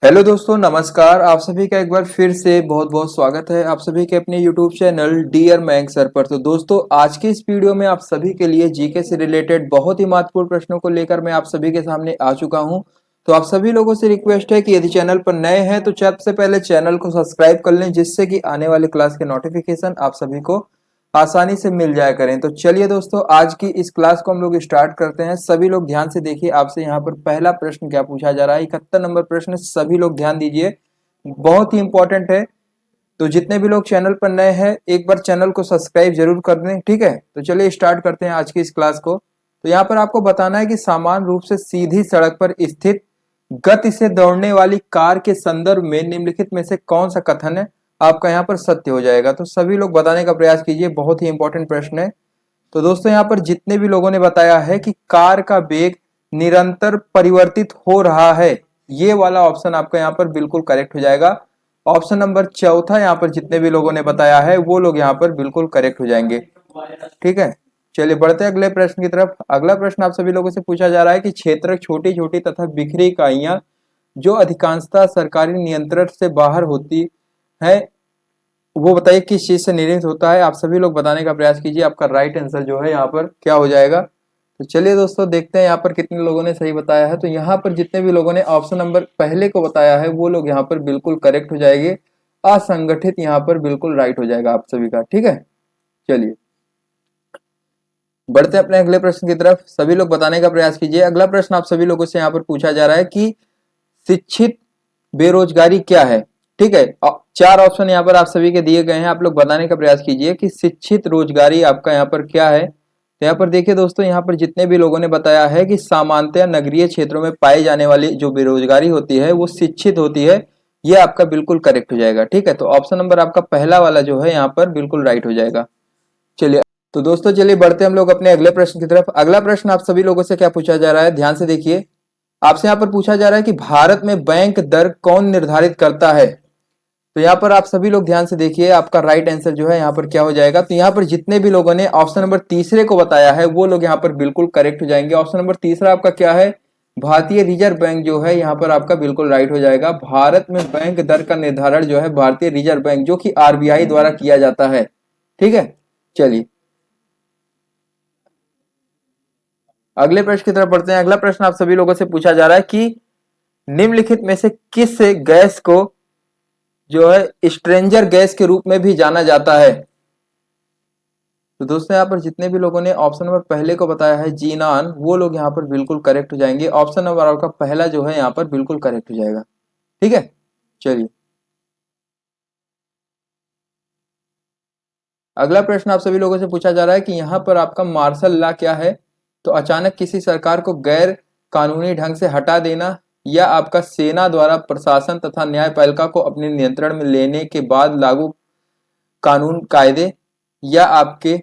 Hello दोस्तों, नमस्कार। आप सभी का एक बार फिर से बहुत बहुत स्वागत है आप सभी के अपने YouTube channel dear Mayank sir पर। तो दोस्तों, आज के इस वीडियो में आप सभी के लिए जीके से रिलेटेड बहुत ही महत्वपूर्ण प्रश्नों को लेकर मैं आप सभी के सामने आ चुका हूं। तो आप सभी लोगों से रिक्वेस्ट है कि यदि चैनल पर नए हैं तो सबसे पहले चैनल को सब्सक्राइब कर लें, जिससे कि आने वाले क्लास के नोटिफिकेशन आप सभी को आसानी से मिल जाया करें। तो चलिए दोस्तों, आज की इस क्लास को हम लोग स्टार्ट करते हैं। सभी लोग ध्यान से देखिए, आपसे यहाँ पर पहला प्रश्न क्या पूछा जा रहा है। 71 नंबर प्रश्न, सभी लोग ध्यान दीजिए, बहुत ही इंपॉर्टेंट है। तो जितने भी लोग चैनल पर नए हैं, एक बार चैनल को सब्सक्राइब जरूर कर दें, ठीक है। तो चलिए स्टार्ट करते हैं आज की इस क्लास को। तो यहाँ पर आपको बताना है कि समान रूप से सीधी सड़क पर स्थित गति से दौड़ने वाली कार के संदर्भ में निम्नलिखित में से कौन सा कथन है आपका यहाँ पर सत्य हो जाएगा। तो सभी लोग बताने का प्रयास कीजिए, बहुत ही इंपॉर्टेंट प्रश्न है। तो दोस्तों, यहाँ पर जितने भी लोगों ने बताया है कि कार का वेग निरंतर परिवर्तित हो रहा है, ये वाला ऑप्शन आपका यहाँ पर बिल्कुल करेक्ट हो जाएगा। ऑप्शन नंबर चौथा यहाँ पर जितने भी लोगों ने बताया है वो लोग यहाँ पर बिल्कुल करेक्ट हो जाएंगे, ठीक है। चलिए बढ़ते हैं अगले प्रश्न की तरफ। अगला प्रश्न आप सभी लोगों से पूछा जा रहा है कि क्षेत्र छोटी छोटी तथा बिखरी इकाइयां जो अधिकांशतः सरकारी नियंत्रण से बाहर होती है, वो बताइए किस चीज से निर्मित होता है। आप सभी लोग बताने का प्रयास कीजिए, आपका राइट आंसर जो है यहाँ पर क्या हो जाएगा। तो चलिए दोस्तों, देखते हैं यहाँ पर कितने लोगों ने सही बताया है। तो यहाँ पर जितने भी लोगों ने ऑप्शन नंबर पहले को बताया है वो लोग यहाँ पर बिल्कुल करेक्ट हो जाएंगे। असंगठित यहाँ पर बिल्कुल राइट हो जाएगा आप सभी का, ठीक है। चलिए बढ़ते हैं अपने अगले प्रश्न की तरफ। सभी लोग बताने का प्रयास कीजिए। अगला प्रश्न आप सभी लोगों से यहाँ पर पूछा जा रहा है कि शिक्षित बेरोजगारी क्या है, ठीक है। चार ऑप्शन यहाँ पर आप सभी के दिए गए हैं, आप लोग बताने का प्रयास कीजिए कि शिक्षित रोजगारी आपका यहाँ पर क्या है। तो यहाँ पर देखिए दोस्तों, यहाँ पर जितने भी लोगों ने बताया है कि सामान्यतः नगरीय क्षेत्रों में पाई जाने वाली जो बेरोजगारी होती है वो शिक्षित होती है, ये आपका बिल्कुल करेक्ट हो जाएगा, ठीक है। तो ऑप्शन नंबर आपका पहला वाला जो है यहाँ पर बिल्कुल राइट हो जाएगा। चलिए तो दोस्तों, चलिए बढ़ते हम लोग अपने अगले प्रश्न की तरफ। अगला प्रश्न आप सभी लोगों से क्या पूछा जा रहा है, ध्यान से देखिए। आपसे यहाँ पर पूछा जा रहा है कि भारत में बैंक दर कौन निर्धारित करता है। तो यहाँ पर आप सभी लोग ध्यान से देखिए, आपका राइट आंसर जो है यहाँ पर क्या हो जाएगा। तो यहाँ पर जितने भी लोगों ने ऑप्शन नंबर तीसरे को बताया है वो लोग यहाँ पर बिल्कुल करेक्ट हो जाएंगे। ऑप्शन नंबर तीसरा आपका क्या है, भारतीय रिजर्व बैंक जो है यहाँ पर आपका बिल्कुल राइट हो जाएगा। भारत में बैंक दर का निर्धारण जो है भारतीय रिजर्व बैंक जो कि आरबीआई द्वारा किया जाता है, ठीक है। चलिए अगले प्रश्न की तरफ बढ़ते हैं। अगला प्रश्न आप सभी लोगों से पूछा जा रहा है कि निम्नलिखित में से किस गैस को जो है स्ट्रेंजर गैस के रूप में भी जाना जाता है। तो दोस्तों, यहाँ पर जितने भी लोगों ने ऑप्शन नंबर पहले को बताया है जीनान, वो लोग यहाँ पर बिल्कुल करेक्ट हो जाएंगे। ऑप्शन नंबर आपका पहला जो है यहाँ पर बिल्कुल करेक्ट हो जाएगा, ठीक है। चलिए अगला प्रश्न आप सभी लोगों से पूछा जा रहा है कि यहाँ पर आपका मार्शल लॉ क्या है। तो अचानक किसी सरकार को गैर कानूनी ढंग से हटा देना, या आपका सेना द्वारा प्रशासन तथा न्यायपालिका को अपने नियंत्रण में लेने के बाद लागू कानून कायदे, या आपके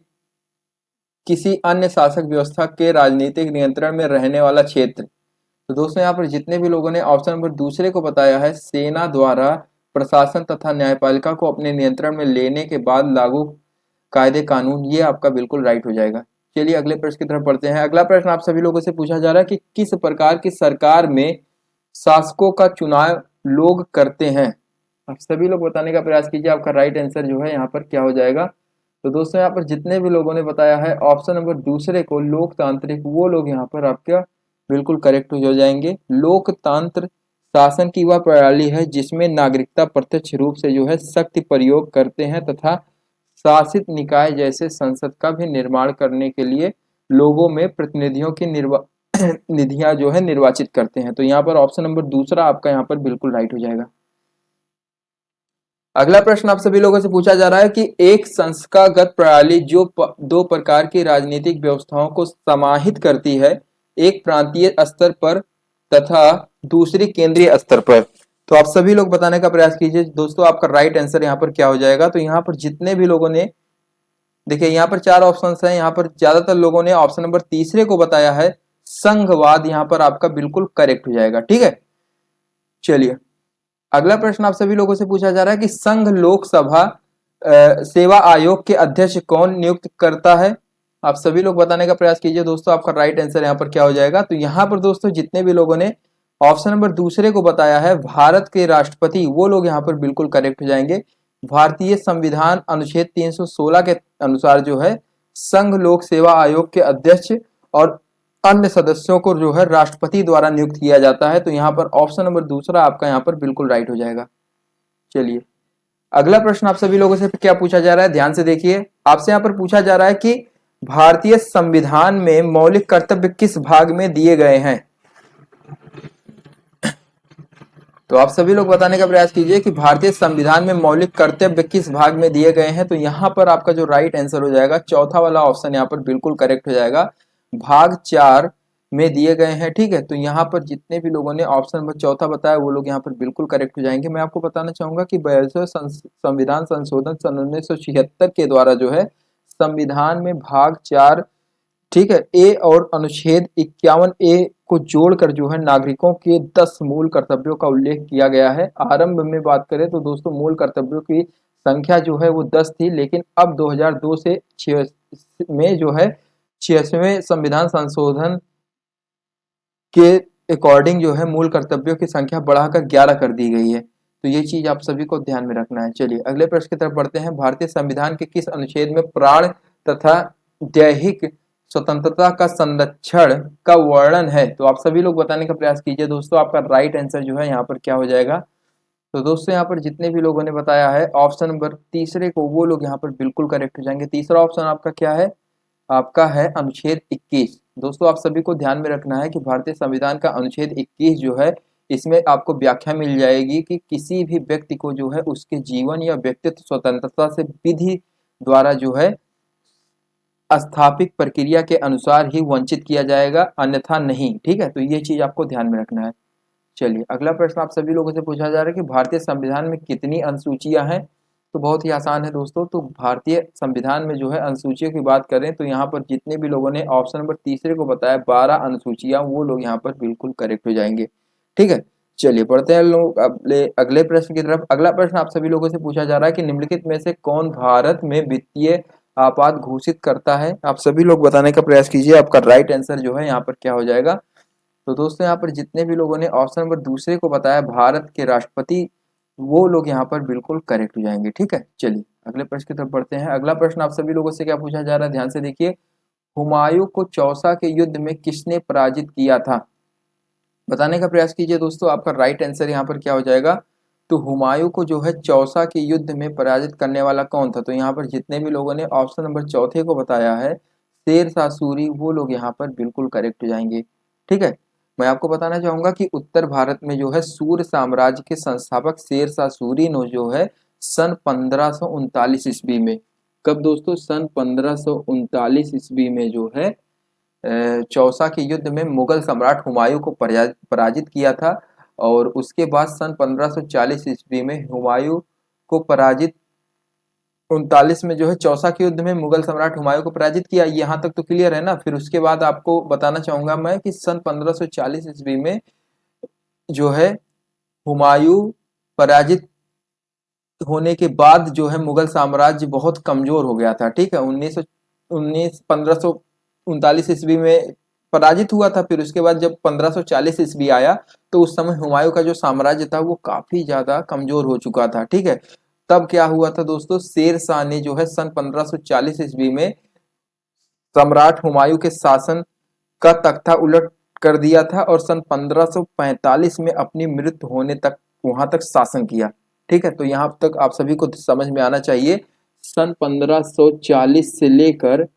किसी अन्य शासक व्यवस्था के राजनीतिक नियंत्रण में रहने वाला क्षेत्र। तो दोस्तों, यहाँ पर जितने भी लोगों ने ऑप्शन नंबर दूसरे को बताया है, सेना द्वारा प्रशासन तथा न्यायपालिका को अपने नियंत्रण में लेने के बाद लागू कायदे कानून, ये आपका बिल्कुल राइट हो जाएगा। चलिए अगले प्रश्न की तरफ पढ़ते हैं। अगला प्रश्न आप सभी लोगों से पूछा जा रहा है कि किस प्रकार की सरकार में शासकों का चुनाव लोग करते हैं। आप सभी लोग बताने का प्रयास कीजिए, आपका राइट आंसर जो है यहाँ पर क्या हो जाएगा। तो दोस्तों, यहाँ पर जितने भी लोगों ने बताया है ऑप्शन नंबर दूसरे को लोकतांत्रिक, वो लोग यहाँ पर आपका बिल्कुल करेक्ट हो जाएंगे। लोकतंत्र शासन की वह प्रणाली है जिसमें नागरिकता प्रत्यक्ष रूप से जो है शक्ति प्रयोग करते हैं तथा शासित निकाय जैसे संसद का भी निर्माण करने के लिए लोगों में प्रतिनिधियों की निधियां जो है निर्वाचित करते हैं। तो यहाँ पर ऑप्शन नंबर दूसरा आपका यहाँ पर बिल्कुल राइट हो जाएगा। अगला प्रश्न आप सभी लोगों से पूछा जा रहा है कि एक संस्थागत प्रणाली जो दो प्रकार की राजनीतिक व्यवस्थाओं को समाहित करती है, एक प्रांतीय स्तर पर तथा दूसरी केंद्रीय स्तर पर। तो आप सभी लोग बताने का प्रयास कीजिए दोस्तों, आपका राइट आंसर यहाँ पर क्या हो जाएगा। तो यहाँ पर जितने भी लोगों ने देखिए, यहाँ पर चार ऑप्शंस हैं, यहाँ पर ज्यादातर लोगों ने ऑप्शन नंबर तीसरे को बताया है संघवाद, यहाँ पर आपका बिल्कुल करेक्ट हो जाएगा, ठीक है। चलिए अगला प्रश्न आप सभी लोगों से पूछा जा रहा है कि संघ लोकसभा सेवा आयोग के अध्यक्ष कौन नियुक्त करता है। आप सभी लोग बताने का प्रयास कीजिए दोस्तों, आपका राइट आंसर यहाँ पर क्या हो जाएगा। तो यहाँ पर दोस्तों जितने भी लोगों ने ऑप्शन नंबर दूसरे को बताया है भारत के राष्ट्रपति, वो लोग यहाँ पर बिल्कुल करेक्ट हो जाएंगे। भारतीय संविधान अनुच्छेद 316 के अनुसार जो है संघ लोक सेवा आयोग के अध्यक्ष और अन्य सदस्यों को जो है राष्ट्रपति द्वारा नियुक्त किया जाता है। तो यहाँ पर ऑप्शन नंबर दूसरा आपका यहाँ पर बिल्कुल राइट हो जाएगा। चलिए अगला प्रश्न आप सभी लोगों से क्या पूछा जा रहा है, ध्यान से देखिए। आपसे यहाँ पर पूछा जा रहा है कि भारतीय संविधान में मौलिक कर्तव्य किस भाग में दिए गए हैं। तो आप सभी लोग बताने का प्रयास कीजिए कि भारतीय संविधान में मौलिक कर्तव्य किस भाग में दिए गए हैं। तो यहाँ पर आपका जो राइट आंसर हो जाएगा चौथा वाला ऑप्शन यहाँ पर बिल्कुल करेक्ट हो जाएगा, भाग 4 में दिए गए हैं। ठीक है, तो यहाँ पर जितने भी लोगों ने ऑप्शन नंबर चौथा बताया वो लोग यहाँ पर बिल्कुल करेक्ट हो जाएंगे। मैं आपको बताना चाहूंगा कि 42वें संविधान संशोधन सन 1976 के द्वारा जो है संविधान में भाग 4, ठीक है, ए और अनुच्छेद 51A को जोड़कर जो है नागरिकों के 10 मूल कर्तव्यों का उल्लेख किया गया है। आरंभ में बात करें तो दोस्तों मूल कर्तव्यों की संख्या जो है वो 10 थी, लेकिन अब 2002 से 6 में जो है 86वें संविधान संशोधन के अकॉर्डिंग जो है मूल कर्तव्यों की संख्या बढ़ाकर 11 कर दी गई है। तो ये चीज आप सभी को ध्यान में रखना है। चलिए अगले प्रश्न की तरफ बढ़ते हैं। भारतीय संविधान के किस अनुच्छेद में प्राण तथा दैहिक स्वतंत्रता का संरक्षण का वर्णन है। तो आप सभी लोग बताने का प्रयास कीजिए दोस्तों, आपका राइट आंसर जो है यहाँ पर क्या हो जाएगा। तो दोस्तों यहाँ पर जितने भी लोगों ने बताया है ऑप्शन नंबर तीसरे को, वो लोग यहाँ पर बिल्कुल करेक्ट हो जाएंगे। तीसरा ऑप्शन आपका क्या है, आपका है अनुच्छेद 21। दोस्तों आप सभी को ध्यान में रखना है कि भारतीय संविधान का अनुच्छेद 21 जो है इसमें आपको व्याख्या मिल जाएगी कि किसी भी व्यक्ति को जो है उसके जीवन या व्यक्तित्व स्वतंत्रता से विधि द्वारा जो है स्थापित प्रक्रिया के अनुसार ही वंचित किया जाएगा, अन्यथा नहीं। ठीक है, तो ये चीज आपको ध्यान में रखना है। चलिए अगला प्रश्न आप सभी लोगों से पूछा जा रहा है कि भारतीय संविधान में कितनी अनुसूचियां हैं। तो बहुत ही आसान है दोस्तों, तो भारतीय संविधान में जो है अनुसूचियों की बात करें तो यहाँ पर जितने भी लोगों ने ऑप्शन नंबर तीसरे को बताया 12 अनुसूचियां, वो लोग यहाँ पर बिल्कुल करेक्ट हो जाएंगे। ठीक है, चलिए बढ़ते हैं लोग अगले प्रश्न की तरफ। अगला प्रश्न आप सभी लोगों से पूछा जा रहा है कि निम्नलिखित में से कौन भारत में वित्तीय आपात घोषित करता है। आप सभी लोग बताने का प्रयास कीजिए, आपका राइट आंसर जो है यहाँ पर क्या हो जाएगा। तो दोस्तों यहाँ पर जितने भी लोगों ने ऑप्शन नंबर दूसरे को बताया भारत के राष्ट्रपति, वो लोग यहाँ पर बिल्कुल करेक्ट हो जाएंगे। ठीक है, चलिए अगले प्रश्न की तरफ बढ़ते हैं। अगला प्रश्न आप सभी लोगों से क्या पूछा जा रहा है, ध्यान से देखिए। हुमायूं को चौसा के युद्ध में किसने पराजित किया था। बताने का प्रयास कीजिए दोस्तों, आपका राइट आंसर यहाँ पर क्या हो जाएगा। तो हुमायूं को जो है चौसा के युद्ध में पराजित करने वाला कौन था। तो यहाँ पर जितने भी लोगों ने ऑप्शन नंबर चौथे को बताया है शेर शाह सूरी, वो लोग यहाँ पर बिल्कुल करेक्ट हो जाएंगे। ठीक है, मैं आपको बताना चाहूंगा कि उत्तर भारत में जो है सूर्य साम्राज्य के संस्थापक शेर शाह सूरी ने जो है सन 1539 ईस्वी में, कब दोस्तों, सन 1539 ईस्वी में जो है चौसा के युद्ध में मुगल सम्राट हुमायूं को पराजित किया था। और उसके बाद सन 1540 ईस्वी में हुमायूं को पराजित 39 में जो है चौसा के युद्ध में मुगल सम्राट हुमायूं को पराजित किया। यहाँ तक तो क्लियर है ना। फिर उसके बाद आपको बताना चाहूंगा मैं कि सन 1540 ईस्वी में जो है हुमायूं पराजित होने के बाद जो है मुगल साम्राज्य बहुत कमजोर हो गया था। ठीक है, 1539 ईस्वी में पराजित हुआ था। फिर उसके बाद जब 1540 ईस्वी आया तो उस समय हुमायूं का जो साम्राज्य था वो काफी ज्यादा कमजोर हो चुका था। ठीक है, तब क्या हुआ था दोस्तों, शेर शाह ने जो है सन 1540 ईस्वी में सम्राट हुमायूं के शासन का तख्ता उलट कर दिया था और सन 1545 में अपनी मृत्यु होने तक वहां तक शासन किया। ठीक है, तो यहाँ तक आप सभी को समझ में आना चाहिए। सन 1540 से लेकर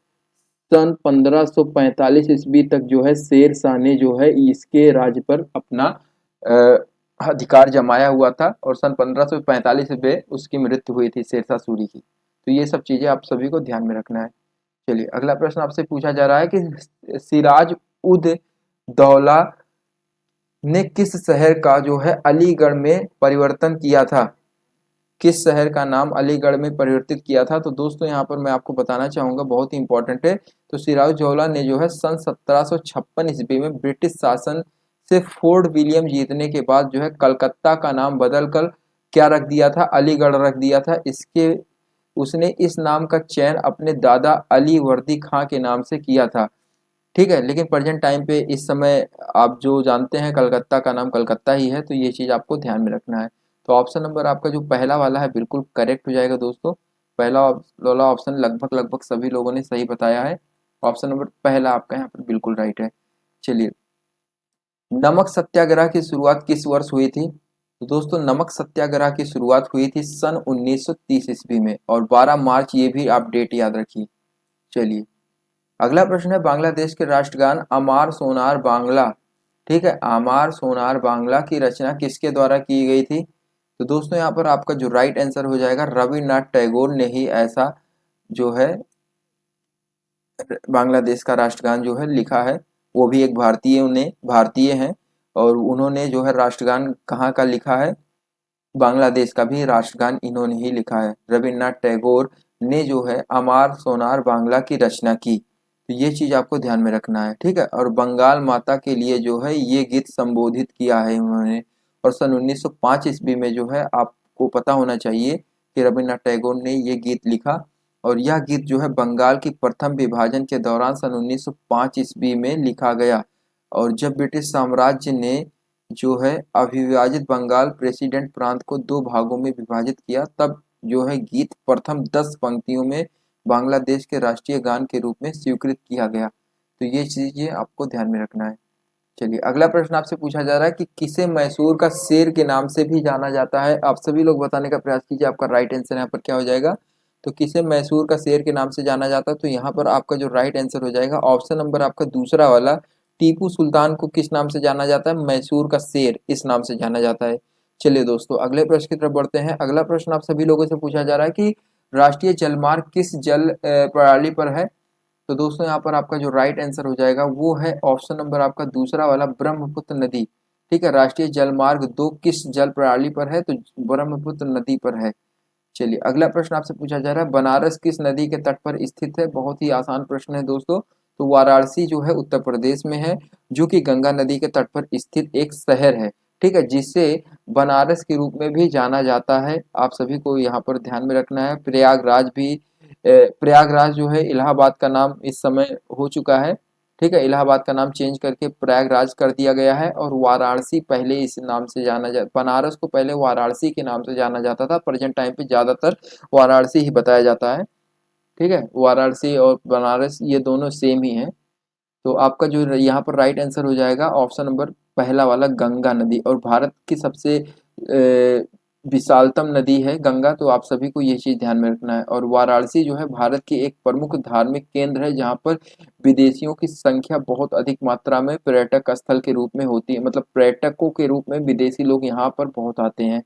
सन 1545 ईस्वी तक जो है शेर शाह ने जो है इसके राज्य पर अपना अधिकार जमाया हुआ था और सन 1545 में उसकी मृत्यु हुई थी शेर शाह सूरी की। तो ये सब चीजें आप सभी को ध्यान में रखना है। चलिए अगला प्रश्न आपसे पूछा जा रहा है कि सिराज उद दौला ने किस शहर का जो है अलीगढ़ में परिवर्तन किया था। किस शहर का नाम अलीगढ़ में परिवर्तित किया था। तो दोस्तों यहाँ पर मैं आपको बताना चाहूंगा, बहुत ही इंपॉर्टेंट है। तो सिराजुद्दौला ने जो है सन 1756 ईस्वी में ब्रिटिश शासन से फोर्ट विलियम जीतने के बाद जो है कलकत्ता का नाम बदल कर क्या रख दिया था, अलीगढ़ रख दिया था। इसके उसने इस नाम का चयन अपने दादा अली वर्दी खां के नाम से किया था। ठीक है, लेकिन प्रेजेंट टाइम पे इस समय आप जो जानते हैं कलकत्ता का नाम कलकत्ता ही है, तो ये चीज़ आपको ध्यान में रखना है। तो ऑप्शन नंबर आपका जो पहला वाला है बिल्कुल करेक्ट हो जाएगा दोस्तों। पहला वाला ऑप्शन लगभग लगभग सभी लोगों ने सही बताया है। ऑप्शन नंबर पहला आपका यहाँ पर बिल्कुल राइट है। चलिए, नमक सत्याग्रह की शुरुआत किस वर्ष हुई थी? तो दोस्तों नमक सत्याग्रह की शुरुआत हुई थी सन 1930 ईस्वी में, और 12 मार्च, ये भी आप डेट याद रखिए। चलिए, अगला प्रश्न है, बांग्लादेश के राष्ट्रगान अमार सोनार बांग्ला, ठीक है, अमार सोनार बांग्ला की रचना किसके द्वारा की गई थी? तो दोस्तों यहाँ पर आपका जो राइट आंसर हो जाएगा, रविन्द्रनाथ टैगोर ने ही ऐसा जो है बांग्लादेश का राष्ट्रगान जो है लिखा है। वो भी एक भारतीय हैं, और उन्होंने जो है राष्ट्रगान कहाँ का लिखा है? बांग्लादेश का भी राष्ट्रगान इन्होंने ही लिखा है। रविन्द्रनाथ टैगोर ने जो है अमार सोनार बांग्ला की रचना की। तो ये चीज आपको ध्यान में रखना है, ठीक है। और बंगाल माता के लिए जो है ये गीत संबोधित किया है उन्होंने। और सन 1905 ईस्वी में जो है आपको पता होना चाहिए कि रविन्द्रनाथ टैगोर ने ये गीत लिखा। और यह गीत जो है बंगाल की प्रथम विभाजन के दौरान सन 1905 ईस्वी में लिखा गया। और जब ब्रिटिश साम्राज्य ने जो है अविभाजित बंगाल प्रेसिडेंट प्रांत को दो भागों में विभाजित किया, तब जो है गीत प्रथम 10 पंक्तियों में बांग्लादेश के राष्ट्रीय गान के रूप में स्वीकृत किया गया। तो ये चीजें आपको ध्यान में रखना है। चलिए, अगला प्रश्न आपसे पूछा जा रहा है कि किसे मैसूर का शेर के नाम से भी जाना जाता है? आप सभी लोग बताने का प्रयास कीजिए, आपका राइट आंसर यहाँ पर क्या हो जाएगा? तो किसे मैसूर का शेर के नाम से जाना जाता है? तो यहाँ पर आपका जो राइट आंसर हो जाएगा ऑप्शन नंबर आपका दूसरा वाला, टीपू सुल्तान को किस नाम से जाना जाता है? मैसूर का शेर इस नाम से जाना जाता है। चलिए दोस्तों, अगले प्रश्न की तरफ बढ़ते हैं। अगला प्रश्न आप सभी लोगों से पूछा जा रहा है कि राष्ट्रीय जलमार्ग किस जल प्रणाली पर है? तो दोस्तों यहाँ पर आपका जो राइट आंसर हो जाएगा वो है ऑप्शन नंबर आपका दूसरा वाला, ब्रह्मपुत्र नदी। ठीक है, राष्ट्रीय जलमार्ग 2 किस जल प्रणाली पर है? तो ब्रह्मपुत्र नदी पर है। चलिए, अगला प्रश्न आपसे पूछा जा रहा है, बनारस किस नदी के तट पर स्थित है? बहुत ही आसान प्रश्न है दोस्तों। तो वाराणसी जो है उत्तर प्रदेश में है, जो कि गंगा नदी के तट पर स्थित एक शहर है, ठीक है, जिसे बनारस के रूप में भी जाना जाता है। आप सभी को यहाँ पर ध्यान में रखना है। प्रयागराज भी प्रयागराज जो है इलाहाबाद का नाम इस समय हो चुका है, ठीक है, इलाहाबाद का नाम चेंज करके प्रयागराज कर दिया गया है। और वाराणसी पहले इस नाम से जाना जा बनारस को पहले वाराणसी के नाम से जाना जाता था। प्रेजेंट टाइम पे ज्यादातर वाराणसी ही बताया जाता है, ठीक है। वाराणसी और बनारस ये दोनों सेम ही हैं। तो आपका जो यहाँ पर राइट आंसर हो जाएगा ऑप्शन नंबर पहला वाला, गंगा नदी। और भारत की सबसे विशालतम नदी है गंगा, तो आप सभी को ये चीज ध्यान में रखना है। और वाराणसी जो है भारत की एक प्रमुख धार्मिक केंद्र है, जहाँ पर विदेशियों की संख्या बहुत अधिक मात्रा में पर्यटक स्थल के रूप में होती है, मतलब पर्यटकों के रूप में विदेशी लोग यहाँ पर बहुत आते हैं,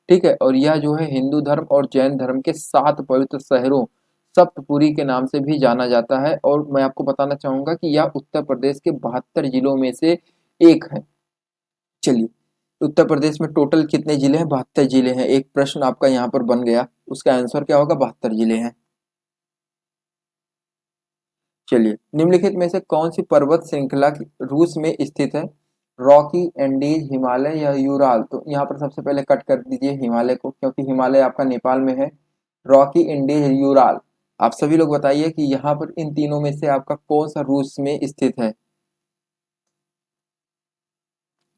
ठीक है। और यह जो है हिंदू धर्म और जैन धर्म के 7 पवित्र शहरों सप्तपुरी के नाम से भी जाना जाता है। और मैं आपको बताना चाहूंगा कि यह उत्तर प्रदेश के 72 जिलों में से एक है। चलिए, उत्तर प्रदेश में टोटल कितने जिले हैं? 72 जिले हैं। एक प्रश्न आपका यहाँ पर बन गया, उसका आंसर क्या होगा? 72 जिले हैं। चलिए, निम्नलिखित में से कौन सी पर्वत श्रृंखला रूस में स्थित है? रॉकी, एंडीज, हिमालय या यूराल? तो यहाँ पर सबसे पहले कट कर दीजिए हिमालय को, क्योंकि हिमालय आपका नेपाल में है। रॉकी, एंडीज, यूराल, आप सभी लोग बताइए कि यहाँ पर इन तीनों में से आपका कौन सा रूस में स्थित है?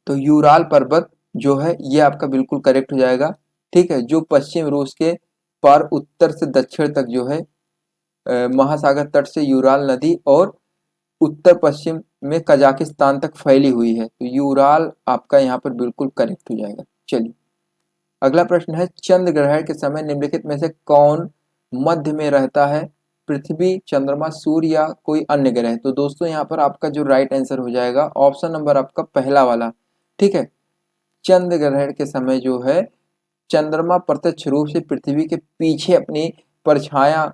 तो यूराल पर्वत जो है ये आपका बिल्कुल करेक्ट हो जाएगा, ठीक है, जो पश्चिम रूस के पार उत्तर से दक्षिण तक जो है महासागर तट से यूराल नदी और उत्तर पश्चिम में कजाकिस्तान तक फैली हुई है। तो यूराल आपका यहाँ पर बिल्कुल करेक्ट हो जाएगा। चलिए, अगला प्रश्न है, चंद्र ग्रहण के समय निम्नलिखित में से कौन मध्य में रहता है? पृथ्वी, चंद्रमा, सूर्य या कोई अन्य ग्रह? तो दोस्तों यहाँ पर आपका जो राइट आंसर हो जाएगा ऑप्शन नंबर आपका पहला वाला, ठीक है। चंद्र ग्रहण के समय जो है चंद्रमा प्रत्यक्ष रूप से पृथ्वी के पीछे अपनी परछाया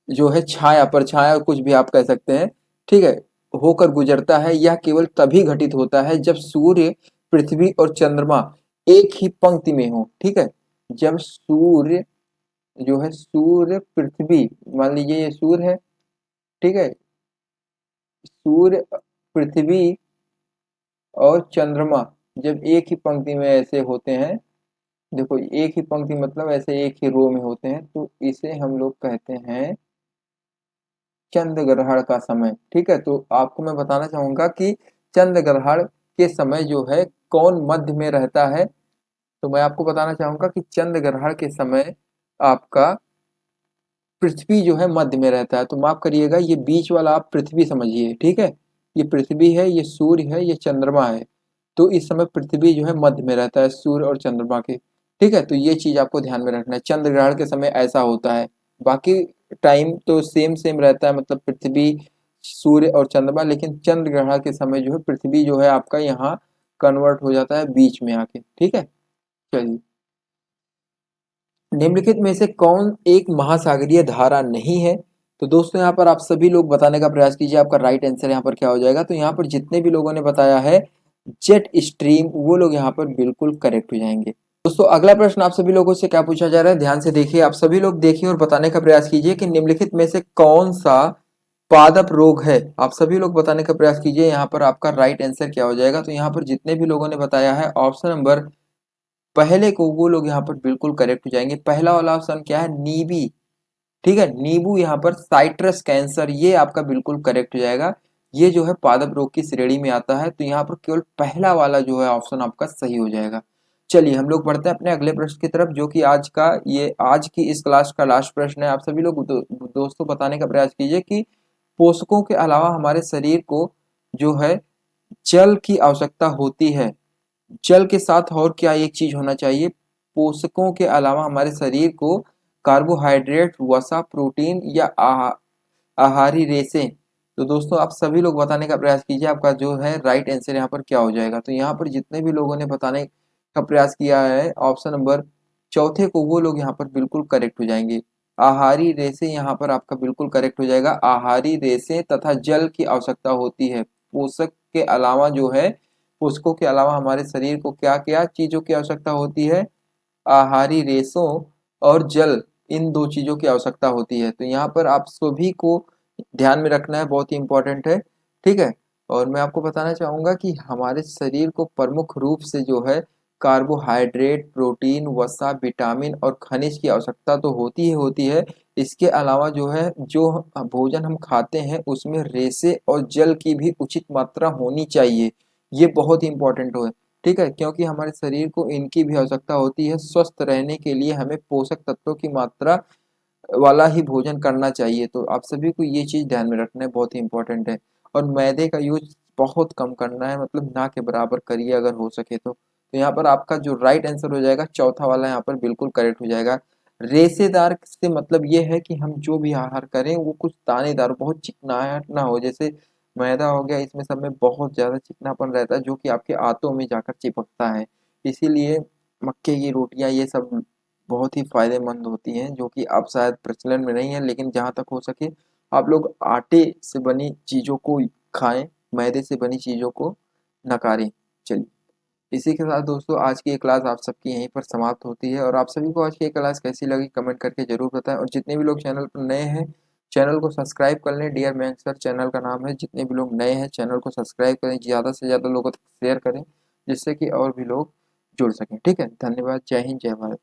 जो है, छाया, परछाया कुछ भी आप कह सकते हैं, ठीक है, होकर गुजरता है। यह केवल तभी घटित होता है जब सूर्य, पृथ्वी और चंद्रमा एक ही पंक्ति में हो, ठीक है। जब सूर्य जो है, सूर्य, पृथ्वी, मान लीजिए ये सूर्य है, ठीक है, सूर्य, पृथ्वी और चंद्रमा जब एक ही पंक्ति में ऐसे होते हैं, देखो एक ही पंक्ति मतलब ऐसे एक ही रो में होते हैं, तो इसे हम लोग कहते हैं चंद्र ग्रहण का समय। ठीक है, तो आपको मैं बताना चाहूंगा कि चंद्र ग्रहण के समय जो है कौन मध्य में रहता है। तो मैं आपको बताना चाहूंगा कि चंद्र ग्रहण के समय आपका पृथ्वी जो है मध्य में रहता है। तो माफ करिएगा, ये बीच वाला आप पृथ्वी समझिए। ठीक है, ये पृथ्वी है, ये सूर्य है, ये चंद्रमा है। तो इस समय पृथ्वी जो है मध्य में रहता है सूर्य और चंद्रमा के। ठीक है, तो ये चीज आपको ध्यान में रखना है, चंद्र ग्रहण के समय ऐसा होता है। बाकी टाइम तो सेम सेम रहता है, मतलब पृथ्वी सूर्य और चंद्रमा, लेकिन चंद्र ग्रहण के समय जो है पृथ्वी जो है आपका यहाँ कन्वर्ट हो जाता है बीच में आके। ठीक है, चलिए, निम्नलिखित में से कौन एक महासागरीय धारा नहीं है। तो दोस्तों यहाँ पर आप सभी लोग बताने का प्रयास कीजिए, आपका राइट आंसर यहाँ पर क्या हो जाएगा। तो यहाँ पर जितने भी लोगों ने बताया है जेट स्ट्रीम, वो लोग यहाँ पर बिल्कुल करेक्ट हो जाएंगे। दोस्तों अगला प्रश्न आप सभी लोगों से क्या पूछा जा रहा है, ध्यान से देखिए, आप सभी लोग देखिए और बताने का प्रयास कीजिए कि निम्नलिखित में से कौन सा पादप रोग है। आप सभी लोग बताने का प्रयास कीजिए, यहाँ पर आपका राइट आंसर क्या हो जाएगा। तो यहाँ पर जितने भी लोगों ने बताया है ऑप्शन नंबर पहले को, वो लोग यहाँ पर बिल्कुल करेक्ट हो जाएंगे। पहला वाला ऑप्शन क्या है, नीबी। ठीक है, नींबू यहाँ पर साइट्रस कैंसर, ये आपका बिल्कुल करेक्ट हो जाएगा। ये जो है पादप रोग की श्रेणी में आता है। तो यहाँ पर केवल पहला वाला जो है ऑप्शन आपका सही हो जाएगा। चलिए हम लोग बढ़ते हैं अपने अगले प्रश्न की तरफ, जो कि आज की इस क्लास का लास्ट प्रश्न है। आप सभी लोग दोस्तों बताने का प्रयास कीजिए कि पोषकों के अलावा हमारे शरीर को जो है जल की आवश्यकता होती है। जल के साथ और क्या एक चीज होना चाहिए, पोषकों के अलावा हमारे शरीर को कार्बोहाइड्रेट, वसा, प्रोटीन या आहारी रेशे। तो दोस्तों आप सभी लोग बताने का प्रयास कीजिए, आपका जो है राइट आंसर यहाँ पर क्या हो जाएगा। तो यहाँ पर जितने भी लोगों ने बताने का प्रयास किया है ऑप्शन नंबर चौथे को, वो लोग यहाँ पर बिल्कुल करेक्ट हो जाएंगे। आहारी रेशे यहाँ पर आपका बिल्कुल करेक्ट हो जाएगा। आहारी रेशे तथा जल की आवश्यकता होती है। पोषक के अलावा जो है, पोषकों के अलावा हमारे शरीर को क्या क्या चीजों की आवश्यकता होती है, आहारी रेशों और जल, इन दो चीजों की आवश्यकता होती है। तो यहाँ पर आप सभी को ध्यान में रखना है, बहुत ही इंपॉर्टेंट है। ठीक है, और मैं आपको बताना चाहूंगा कि हमारे शरीर को प्रमुख रूप से जो है कार्बोहाइड्रेट, प्रोटीन, वसा, विटामिन और खनिज की आवश्यकता तो होती है। इसके अलावा जो है, जो भोजन हम खाते हैं उसमें रेशे और जल की भी उचित मात्रा होनी चाहिए। ये बहुत ही इंपॉर्टेंट है। ठीक है, क्योंकि हमारे शरीर को इनकी भी आवश्यकता होती है। स्वस्थ रहने के लिए हमें पोषक तत्वों की मात्रा वाला ही भोजन करना चाहिए। तो आप सभी को ये चीज ध्यान में रखना है, बहुत ही इंपॉर्टेंट है। और मैदे का यूज बहुत कम करना है, मतलब ना के बराबर करिए अगर हो सके तो यहाँ पर आपका जो राइट आंसर हो जाएगा चौथा वाला, यहाँ पर बिल्कुल करेक्ट हो जाएगा। रेशेदार से मतलब ये है कि हम जो भी आहार करें वो कुछ दानेदार, बहुत चिकनाहट ना हो। जैसे मैदा हो गया, इसमें सब में बहुत ज्यादा चिकनापन रहता है जो कि आपके आंतों में जाकर चिपकता है। इसीलिए मक्के की रोटियां ये सब बहुत ही फायदेमंद होती हैं, जो कि अब शायद प्रचलन में नहीं है, लेकिन जहाँ तक हो सके आप लोग आटे से बनी चीज़ों को खाएं, मैदे से बनी चीज़ों को नकारें। चलिए, इसी के साथ दोस्तों आज की ये क्लास आप सबकी यहीं पर समाप्त होती है। और आप सभी को आज की ये क्लास कैसी लगी कमेंट करके जरूर बताएं। और जितने भी लोग चैनल पर नए हैं, चैनल को सब्सक्राइब कर लें। डियर मैंग सर चैनल का नाम है। जितने भी लोग नए हैं चैनल को सब्सक्राइब करें, ज़्यादा से ज़्यादा लोगों तक शेयर करें, जिससे कि और भी लोग जुड़ सकें। ठीक है, धन्यवाद, जय हिंद, जय भारत।